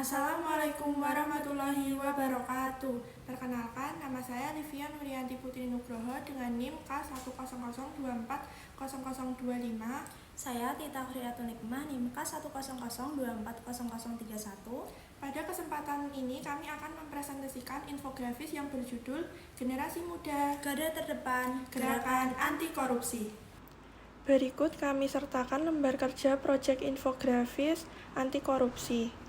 Assalamualaikum warahmatullahi wabarakatuh. Perkenalkan, nama saya Livia Nurianti Putri Nugroho dengan NIM K10020400025. Saya Tita Huriatun Nikmah, NIM K100240031. Pada kesempatan ini kami akan mempresentasikan infografis yang berjudul Generasi Muda Garda Terdepan Gerakan Anti Korupsi. Berikut kami sertakan lembar kerja proyek infografis anti korupsi.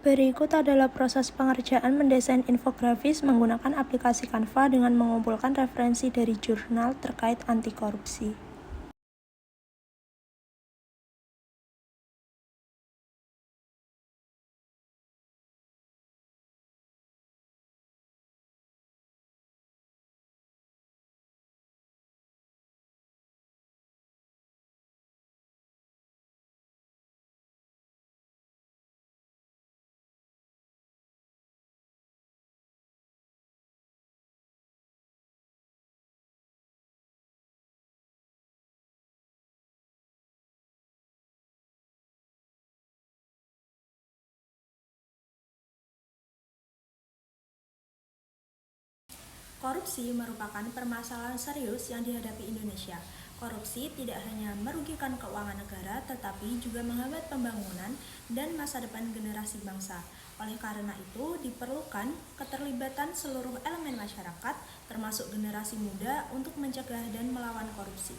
Berikut adalah proses pengerjaan mendesain infografis menggunakan aplikasi Canva dengan mengumpulkan referensi dari jurnal terkait anti korupsi. Korupsi merupakan permasalahan serius yang dihadapi Indonesia. Korupsi tidak hanya merugikan keuangan negara, tetapi juga menghambat pembangunan dan masa depan generasi bangsa. Oleh karena itu, diperlukan keterlibatan seluruh elemen masyarakat, termasuk generasi muda, untuk mencegah dan melawan korupsi.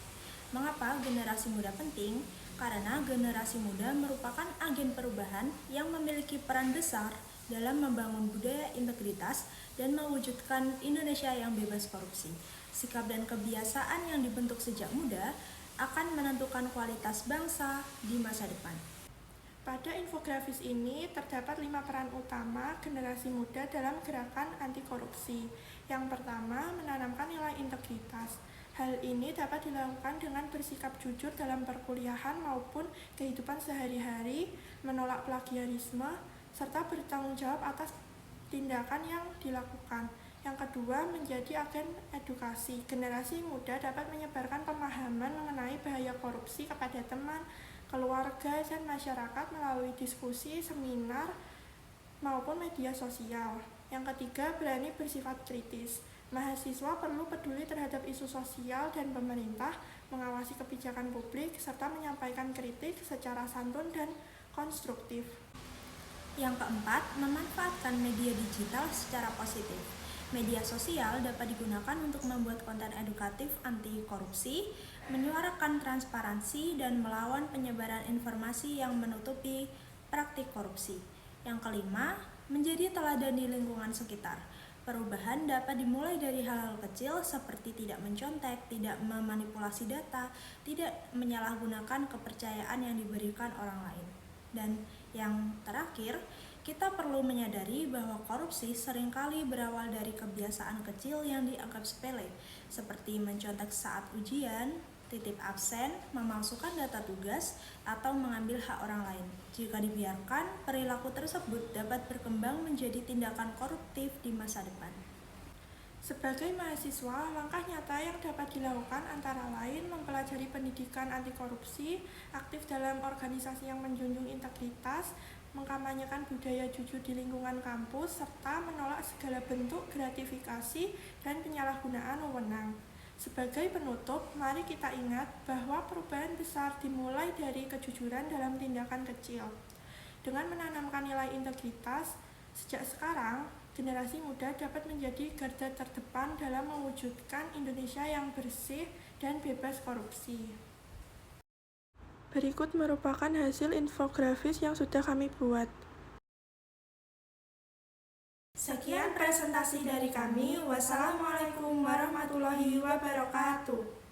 Mengapa generasi muda penting? Karena generasi muda merupakan agen perubahan yang memiliki peran besar dalam membangun budaya integritas dan mewujudkan Indonesia yang bebas korupsi. Sikap dan kebiasaan yang dibentuk sejak muda akan menentukan kualitas bangsa di masa depan. Pada infografis ini terdapat 5 peran utama generasi muda dalam gerakan anti korupsi. Yang pertama, menanamkan nilai integritas. Hal ini dapat dilakukan dengan bersikap jujur dalam perkuliahan maupun kehidupan sehari-hari, menolak plagiarisme, serta bertanggung jawab atas tindakan yang dilakukan. Yang kedua, menjadi agen edukasi. Generasi muda dapat menyebarkan pemahaman mengenai bahaya korupsi kepada teman, keluarga, dan masyarakat melalui diskusi, seminar, maupun media sosial. Yang ketiga, berani bersifat kritis. Mahasiswa perlu peduli terhadap isu sosial dan pemerintah, mengawasi kebijakan publik, serta menyampaikan kritik secara santun dan konstruktif. Yang keempat, memanfaatkan media digital secara positif. Media sosial dapat digunakan untuk membuat konten edukatif anti korupsi, menyuarakan transparansi, dan melawan penyebaran informasi yang menutupi praktik korupsi. Yang kelima, menjadi teladan di lingkungan sekitar. Perubahan dapat dimulai dari hal-hal kecil seperti tidak mencontek, tidak memanipulasi data, tidak menyalahgunakan kepercayaan yang diberikan orang lain. Dan yang terakhir, kita perlu menyadari bahwa korupsi seringkali berawal dari kebiasaan kecil yang dianggap sepele, seperti mencontek saat ujian, titip absen, memalsukan data tugas, atau mengambil hak orang lain. Jika dibiarkan, perilaku tersebut dapat berkembang menjadi tindakan koruptif di masa depan. Sebagai mahasiswa, langkah nyata yang dapat dilakukan antara lain mempelajari pendidikan anti korupsi, aktif dalam organisasi yang menjunjung integritas, mengkampanyekan budaya jujur di lingkungan kampus, serta menolak segala bentuk gratifikasi dan penyalahgunaan wewenang. Sebagai penutup, mari kita ingat bahwa perubahan besar dimulai dari kejujuran dalam tindakan kecil. Dengan menanamkan nilai integritas, sejak sekarang, generasi muda dapat menjadi garda terdepan dalam mewujudkan Indonesia yang bersih dan bebas korupsi. Berikut merupakan hasil infografis yang sudah kami buat. Sekian presentasi presentasi dari kami. Wassalamualaikum warahmatullahi wabarakatuh.